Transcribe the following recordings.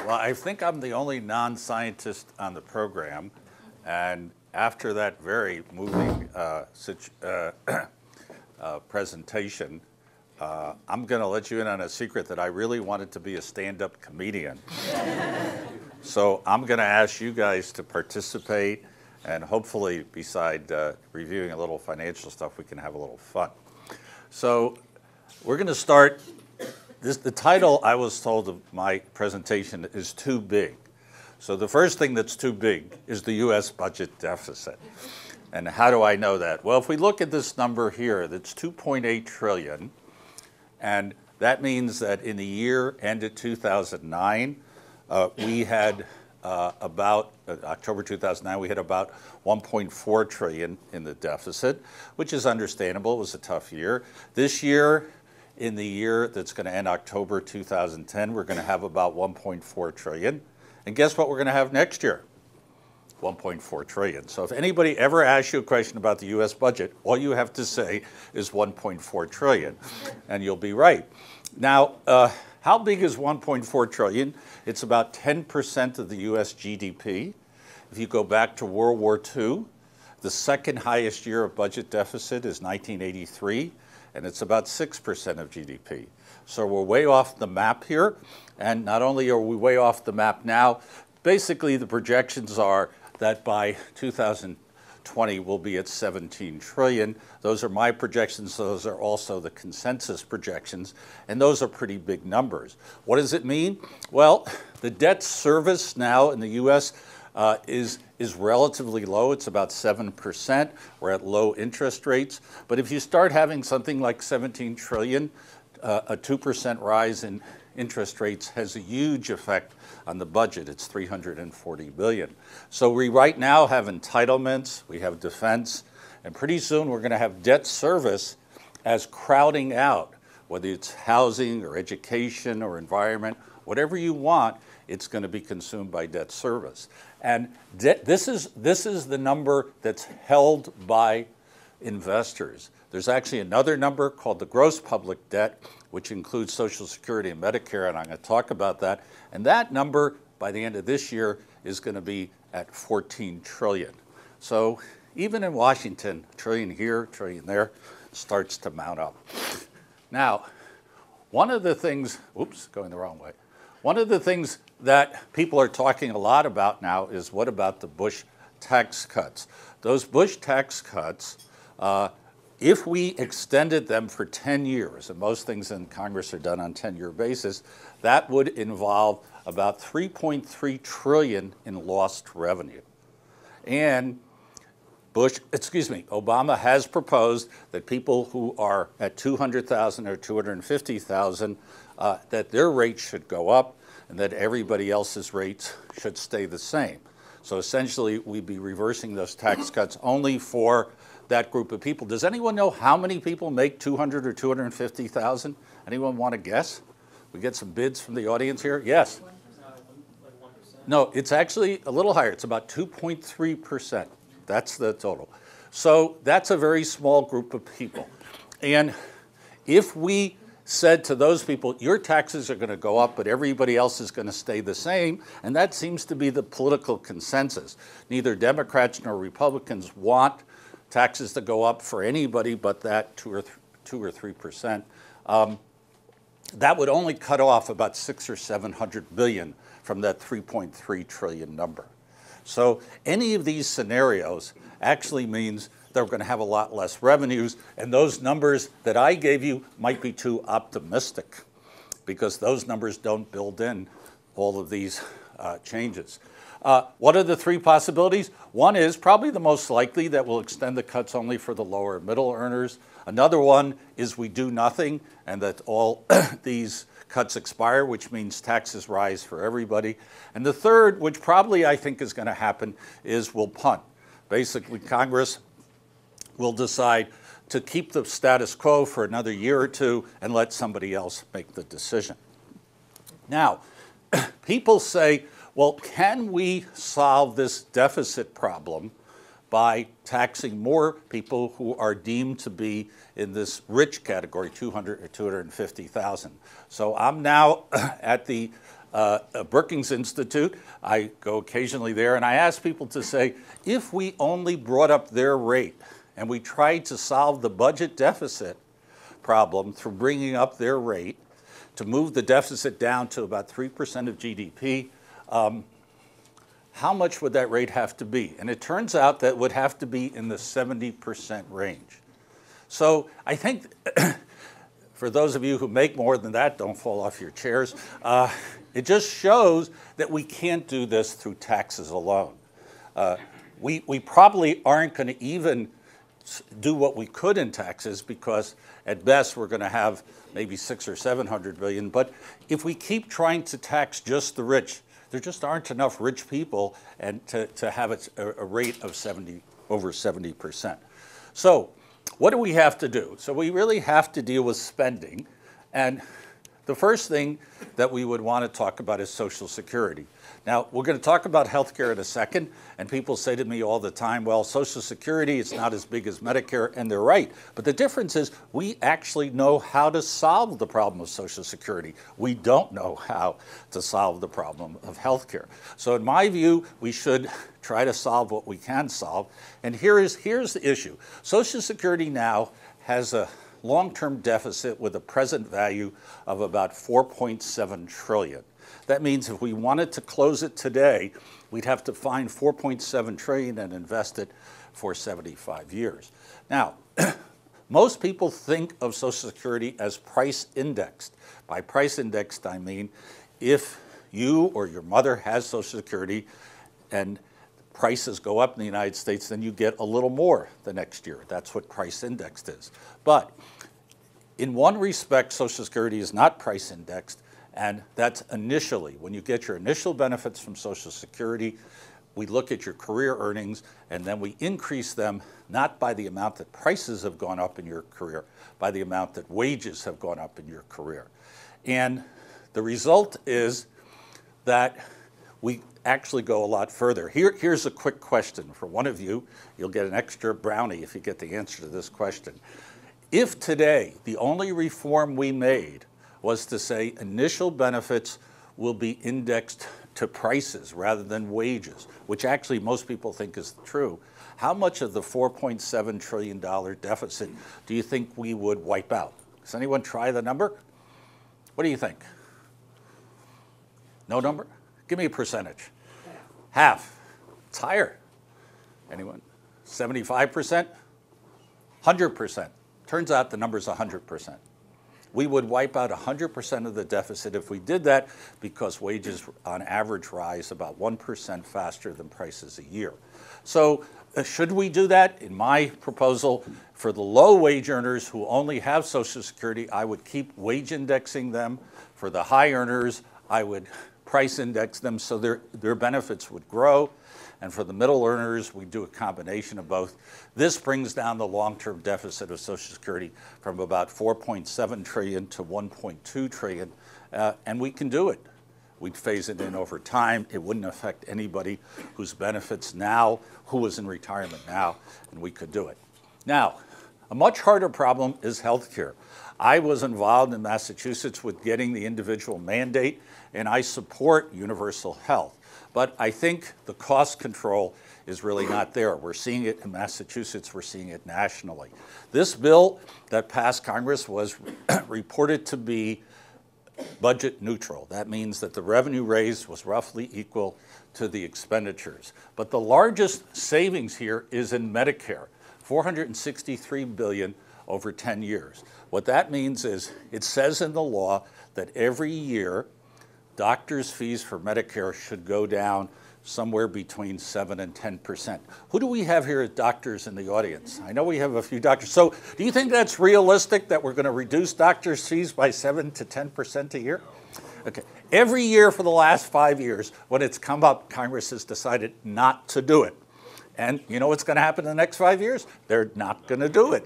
Well, I think I'm the only non-scientist on the program, and after that very moving presentation, I'm going to let you in on a secret that I really wanted to be a stand-up comedian. So I'm going to ask you guys to participate, and hopefully, beside reviewing a little financial stuff, we can have a little fun. So we're going to start. The title, I was told, of my presentation is too big. So the first thing that's too big is the U.S. budget deficit. And how do I know that? Well, if we look at this number here, that's 2.8 trillion. And that means that in the year ended 2009, we had about, October 2009, we had about 1.4 trillion in the deficit, which is understandable. It was a tough year. This year, in the year that's going to end October 2010, we're going to have about 1.4 trillion. And guess what we're going to have next year? 1.4 trillion. So if anybody ever asks you a question about the U.S. budget, all you have to say is 1.4 trillion, and you'll be right. Now, how big is 1.4 trillion? It's about 10% of the U.S. GDP. If you go back to World War II, the second highest year of budget deficit is 1983. And it's about 6% of GDP. So we're way off the map here. And not only are we way off the map now, basically the projections are that by 2020 we'll be at 17 trillion. Those are my projections. Those are also the consensus projections. And those are pretty big numbers. What does it mean? Well, the debt service now in the U.S. is relatively low. It's about 7%. We're at low interest rates. But if you start having something like 17 trillion, a 2% rise in interest rates has a huge effect on the budget. It's 340 billion. So we right now have entitlements, we have defense, and pretty soon we're going to have debt service as crowding out, whether it's housing or education or environment, whatever you want, it's going to be consumed by debt service. And this is the number that's held by investors. There's actually another number called the gross public debt, which includes Social Security and Medicare, and I'm going to talk about that. And that number, by the end of this year, is going to be at 14 trillion. So even in Washington, trillion here, trillion there, starts to mount up. Now, one of the things, oops, going the wrong way. One of the things that people are talking a lot about now is what about the Bush tax cuts? Those Bush tax cuts, if we extended them for 10 years, and most things in Congress are done on a 10-year basis, that would involve about 3.3 trillion in lost revenue. And Obama has proposed that people who are at 200,000 or 250,000, that their rate should go up and that everybody else's rates should stay the same. So essentially, we'd be reversing those tax cuts only for that group of people. Does anyone know how many people make 200 or 250,000? Anyone want to guess? We get some bids from the audience here. Yes? Like 1%? No, it's actually a little higher. It's about 2.3%. That's the total. So that's a very small group of people. And if we said to those people, your taxes are going to go up, but everybody else is going to stay the same, and that seems to be the political consensus. Neither Democrats nor Republicans want taxes to go up for anybody but that 2 or 3%. That would only cut off about 600 or 700 billion from that 3.3 trillion number. So any of these scenarios actually means they're going to have a lot less revenues, and those numbers that I gave you might be too optimistic because those numbers don't build in all of these changes. What are the three possibilities? One is probably the most likely that we'll extend the cuts only for the lower and middle earners. Another one is we do nothing and that all these cuts expire, which means taxes rise for everybody. And the third, which probably I think is going to happen, is we'll punt. Basically, Congress will decide to keep the status quo for another year or two and let somebody else make the decision. Now, people say, well, can we solve this deficit problem by taxing more people who are deemed to be in this rich category, 200 or 250,000? So I'm now at the Brookings Institute. I go occasionally there, and I ask people to say, if we only brought up their rate and we tried to solve the budget deficit problem through bringing up their rate to move the deficit down to about 3% of GDP, how much would that rate have to be? And it turns out that it would have to be in the 70% range. So I think for those of you who make more than that, don't fall off your chairs, it just shows that we can't do this through taxes alone. We probably aren't going to even do what we could in taxes because at best we're going to have maybe 600 or 700 billion. But if we keep trying to tax just the rich, there just aren't enough rich people and to have a rate of over 70%. So what do we have to do? So we really have to deal with spending. And the first thing that we would want to talk about is Social Security. Now, we're going to talk about healthcare in a second, and people say to me all the time, well, Social Security is not as big as Medicare, and they're right. But the difference is we actually know how to solve the problem of Social Security. We don't know how to solve the problem of healthcare. So in my view, we should try to solve what we can solve. And here's the issue. Social Security now has a long-term deficit with a present value of about 4.7 trillion. That means if we wanted to close it today, we'd have to find 4.7 trillion and invest it for 75 years. Now, most people think of Social Security as price indexed. By price indexed, I mean if you or your mother has Social Security and prices go up in the United States, then you get a little more the next year. That's what price indexed is. But in one respect, Social Security is not price indexed, and that's initially. When you get your initial benefits from Social Security, we look at your career earnings, and then we increase them not by the amount that prices have gone up in your career, by the amount that wages have gone up in your career. And the result is that we actually go a lot further. Here's a quick question for one of you. You'll get an extra brownie if you get the answer to this question. If today the only reform we made was to say initial benefits will be indexed to prices rather than wages, which actually most people think is true, how much of the $4.7 trillion deficit do you think we would wipe out? Does anyone try the number? What do you think? No number? Give me a percentage. Half. It's higher. Anyone? 75%? 100%. Turns out the number's 100%. We would wipe out 100% of the deficit if we did that because wages on average rise about 1% faster than prices a year. So should we do that? In my proposal, for the low wage earners who only have Social Security, I would keep wage indexing them. For the high earners, I would price index them so their benefits would grow. And for the middle earners, we do a combination of both. This brings down the long-term deficit of Social Security from about 4.7 trillion to 1.2 trillion, and we can do it. We'd phase it in over time. It wouldn't affect anybody whose benefits now, who is in retirement now, and we could do it. Now, a much harder problem is healthcare. I was involved in Massachusetts with getting the individual mandate, and I support universal health. But I think the cost control is really not there. We're seeing it in Massachusetts. We're seeing it nationally. This bill that passed Congress was reported to be budget neutral. That means that the revenue raised was roughly equal to the expenditures. But the largest savings here is in Medicare, $463 billion over 10 years. What that means is it says in the law that every year doctors' fees for Medicare should go down somewhere between 7 and 10%. Who do we have here as doctors in the audience? I know we have a few doctors. So do you think that's realistic that we're going to reduce doctors' fees by 7 to 10% a year? Okay. Every year for the last 5 years, when it's come up, Congress has decided not to do it. And you know what's going to happen in the next 5 years? They're not going to do it.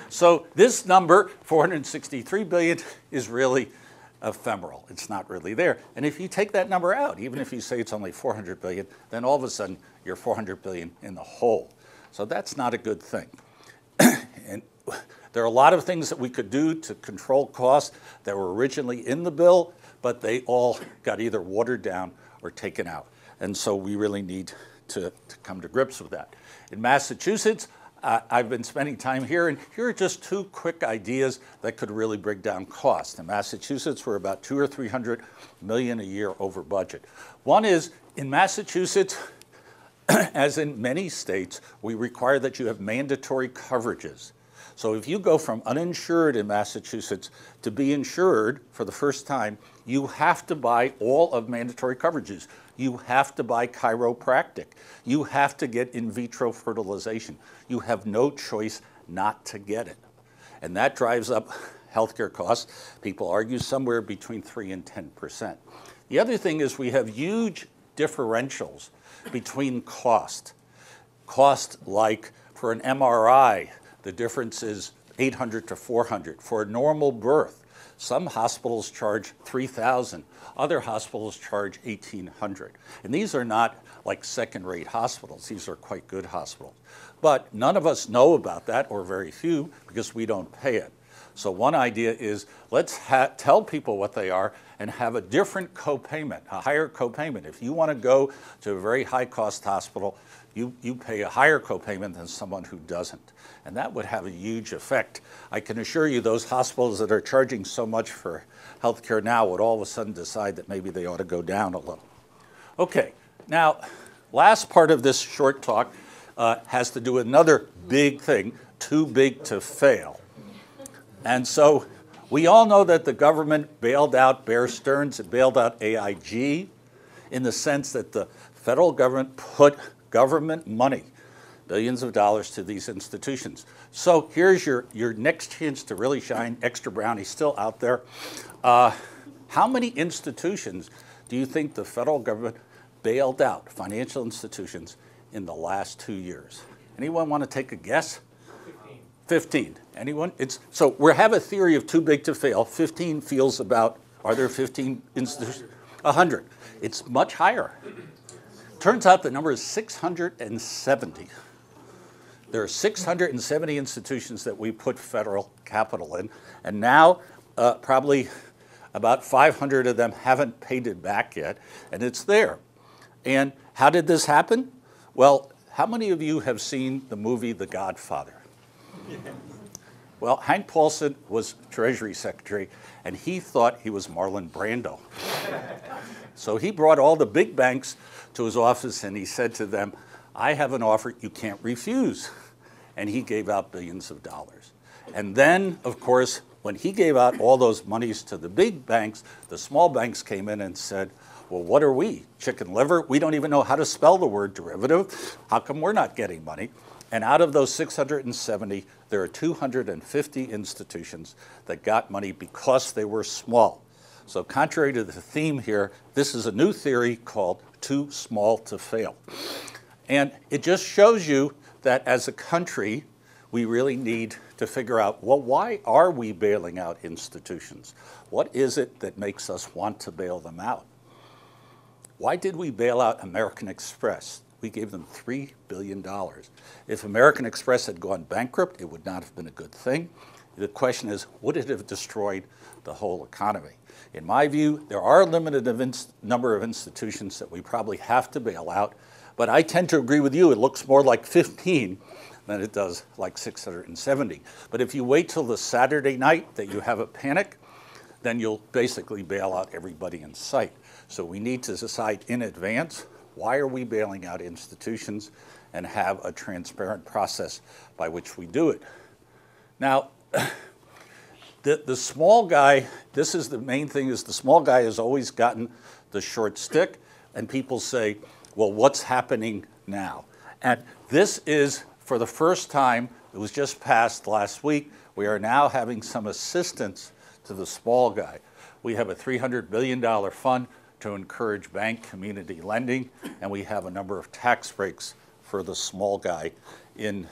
So this number, $463 billion, is really ephemeral. It's not really there. And if you take that number out, even if you say it's only $400 billion, then all of a sudden you're $400 billion in the hole. So that's not a good thing. And there are a lot of things that we could do to control costs that were originally in the bill, but they all got either watered down or taken out. And so we really need to come to grips with that. In Massachusetts, I've been spending time here, and here are just two quick ideas that could really bring down costs. In Massachusetts, we're about $200 or $300 million a year over budget. One is, in Massachusetts, as in many states, we require that you have mandatory coverages. So if you go from uninsured in Massachusetts to be insured for the first time, you have to buy all of mandatory coverages. You have to buy chiropractic. You have to get in vitro fertilization. You have no choice not to get it. And that drives up healthcare costs. People argue somewhere between 3 and 10%. The other thing is we have huge differentials between cost. Cost like for an MRI, the difference is $800 to $400. For a normal birth, some hospitals charge $3,000. Other hospitals charge $1,800. And these are not like second-rate hospitals. These are quite good hospitals. But none of us know about that, or very few, because we don't pay it. So one idea is let's tell people what they are and have a different copayment, a higher copayment. If you want to go to a very high-cost hospital, you pay a higher copayment than someone who doesn't. And that would have a huge effect. I can assure you those hospitals that are charging so much for health care now would all of a sudden decide that maybe they ought to go down a little. Okay, now, last part of this short talk has to do with another big thing, too big to fail. And so we all know that the government bailed out Bear Stearns, it bailed out AIG, in the sense that the federal government put government money, billions of dollars, to these institutions. So here's your next chance to really shine. Extra brownie still out there. How many institutions do you think the federal government bailed out, financial institutions, in the last 2 years? Anyone want to take a guess? 15. Anyone? So we have a theory of too big to fail. 15 feels about, are there 15 institutions? 100. It's much higher. Turns out the number is 670. There are 670 institutions that we put federal capital in, and now probably about 500 of them haven't paid it back yet, and it's there. And how did this happen? Well, how many of you have seen the movie The Godfather? Well, Hank Paulson was Treasury Secretary, and he thought he was Marlon Brando. So he brought all the big banks to his office, and he said to them, I have an offer you can't refuse. And he gave out billions of dollars. And then, of course, when he gave out all those monies to the big banks, the small banks came in and said, well, what are we, chicken liver? We don't even know how to spell the word derivative. How come we're not getting money? And out of those 670, there are 250 institutions that got money because they were small. So contrary to the theme here, this is a new theory called too small to fail. And it just shows you that as a country, we really need to figure out, well, why are we bailing out institutions? What is it that makes us want to bail them out? Why did we bail out American Express? We gave them $3 billion. If American Express had gone bankrupt, it would not have been a good thing. The question is, would it have destroyed the whole economy? In my view, there are a limited number of institutions that we probably have to bail out, but I tend to agree with you. It looks more like 15 than it does like 670. But if you wait till the Saturday night that you have a panic, then you'll basically bail out everybody in sight. So we need to decide in advance, why are we bailing out institutions, and have a transparent process by which we do it. Now, the small guy, this is the main thing, is the small guy has always gotten the short stick, and people say, well, what's happening now? And this is, for the first time, it was just passed last week, we are now having some assistance to the small guy. We have a $300 billion fund to encourage bank community lending, and we have a number of tax breaks for the small guy in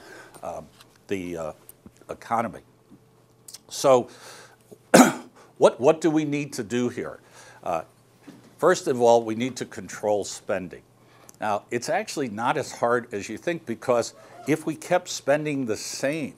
the economy. So what do we need to do here? First of all, we need to control spending. Now, it's actually not as hard as you think, because if we kept spending the same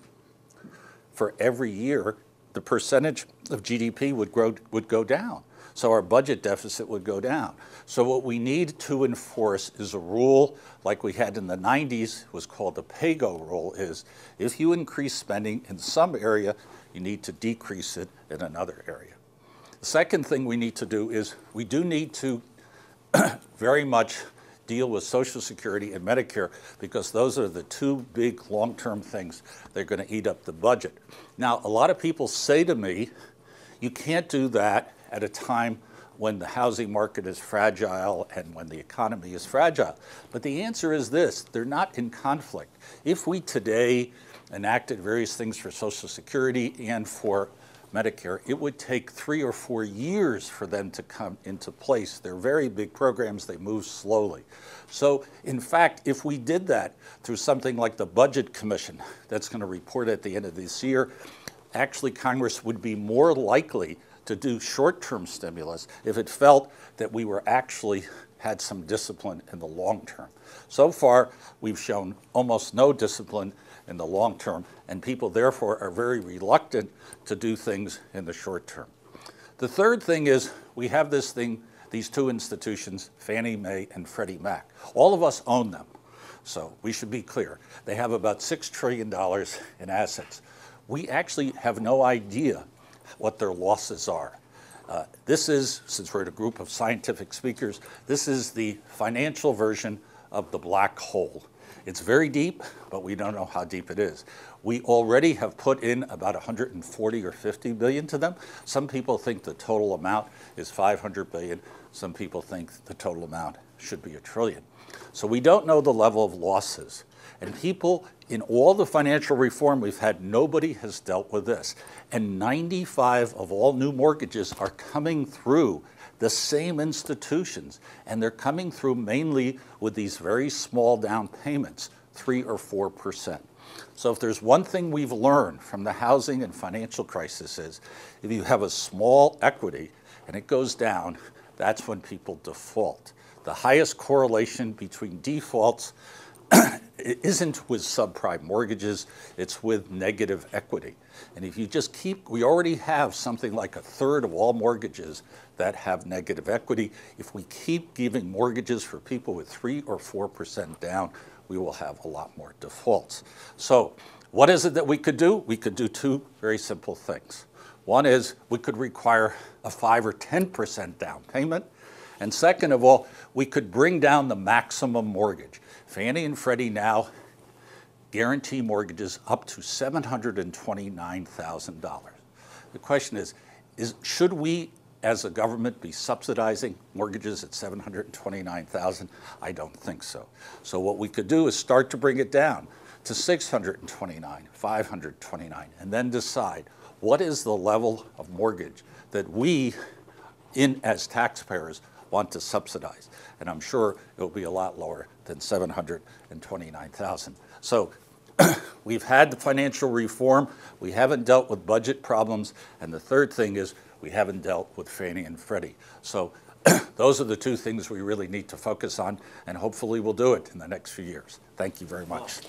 for every year, the percentage of GDP would go down. So our budget deficit would go down. So what we need to enforce is a rule like we had in the 90s, was called the pay-go rule, is if you increase spending in some area, you need to decrease it in another area. The second thing we need to do is we do need to very much deal with Social Security and Medicare, because those are the two big long-term things that are going to eat up the budget. Now, a lot of people say to me, you can't do that at a time when the housing market is fragile and when the economy is fragile. But the answer is this: they're not in conflict. If we today enacted various things for Social Security and for Medicare, it would take 3 or 4 years for them to come into place. They're very big programs, they move slowly. So in fact, if we did that through something like the Budget Commission that's going to report at the end of this year, actually Congress would be more likely to do short-term stimulus if it felt that we were actually had some discipline in the long term. So far, we've shown almost no discipline in the long term, and people therefore are very reluctant to do things in the short term. The third thing is we have this thing, these two institutions, Fannie Mae and Freddie Mac. All of us own them, so we should be clear. They have about $6 trillion in assets. We actually have no idea what their losses are. This is, since we're a group of scientific speakers, this is the financial version of the black hole. It's very deep, but we don't know how deep it is. We already have put in about 140 or 50 billion to them. Some people think the total amount is 500 billion. Some people think the total amount should be $1 trillion. So we don't know the level of losses. And people, in all the financial reform we've had, nobody has dealt with this. And 95 of all new mortgages are coming through the same institutions, and they're coming through mainly with these very small down payments, 3 or 4%. So if there's one thing we've learned from the housing and financial crisis is, if you have a small equity and it goes down, that's when people default. The highest correlation between defaults isn't with subprime mortgages, it's with negative equity. And if you just keep, we already have something like 1/3 of all mortgages that have negative equity. If we keep giving mortgages for people with 3 or 4% down, we will have a lot more defaults. So what is it that we could do? We could do two very simple things. One is we could require a 5 or 10% down payment. And second of all, we could bring down the maximum mortgage. Fannie and Freddie now guarantee mortgages up to $729,000. The question is should we as a government be subsidizing mortgages at $729,000? I don't think so. So what we could do is start to bring it down to $629,000, $529,000, and then decide what is the level of mortgage that we, as taxpayers, want to subsidize. And I'm sure it will be a lot lower than $729,000. So we've had the financial reform, we haven't dealt with budget problems, and the third thing is we haven't dealt with Fannie and Freddie. So those are the two things we really need to focus on, and hopefully we'll do it in the next few years. Thank you very much.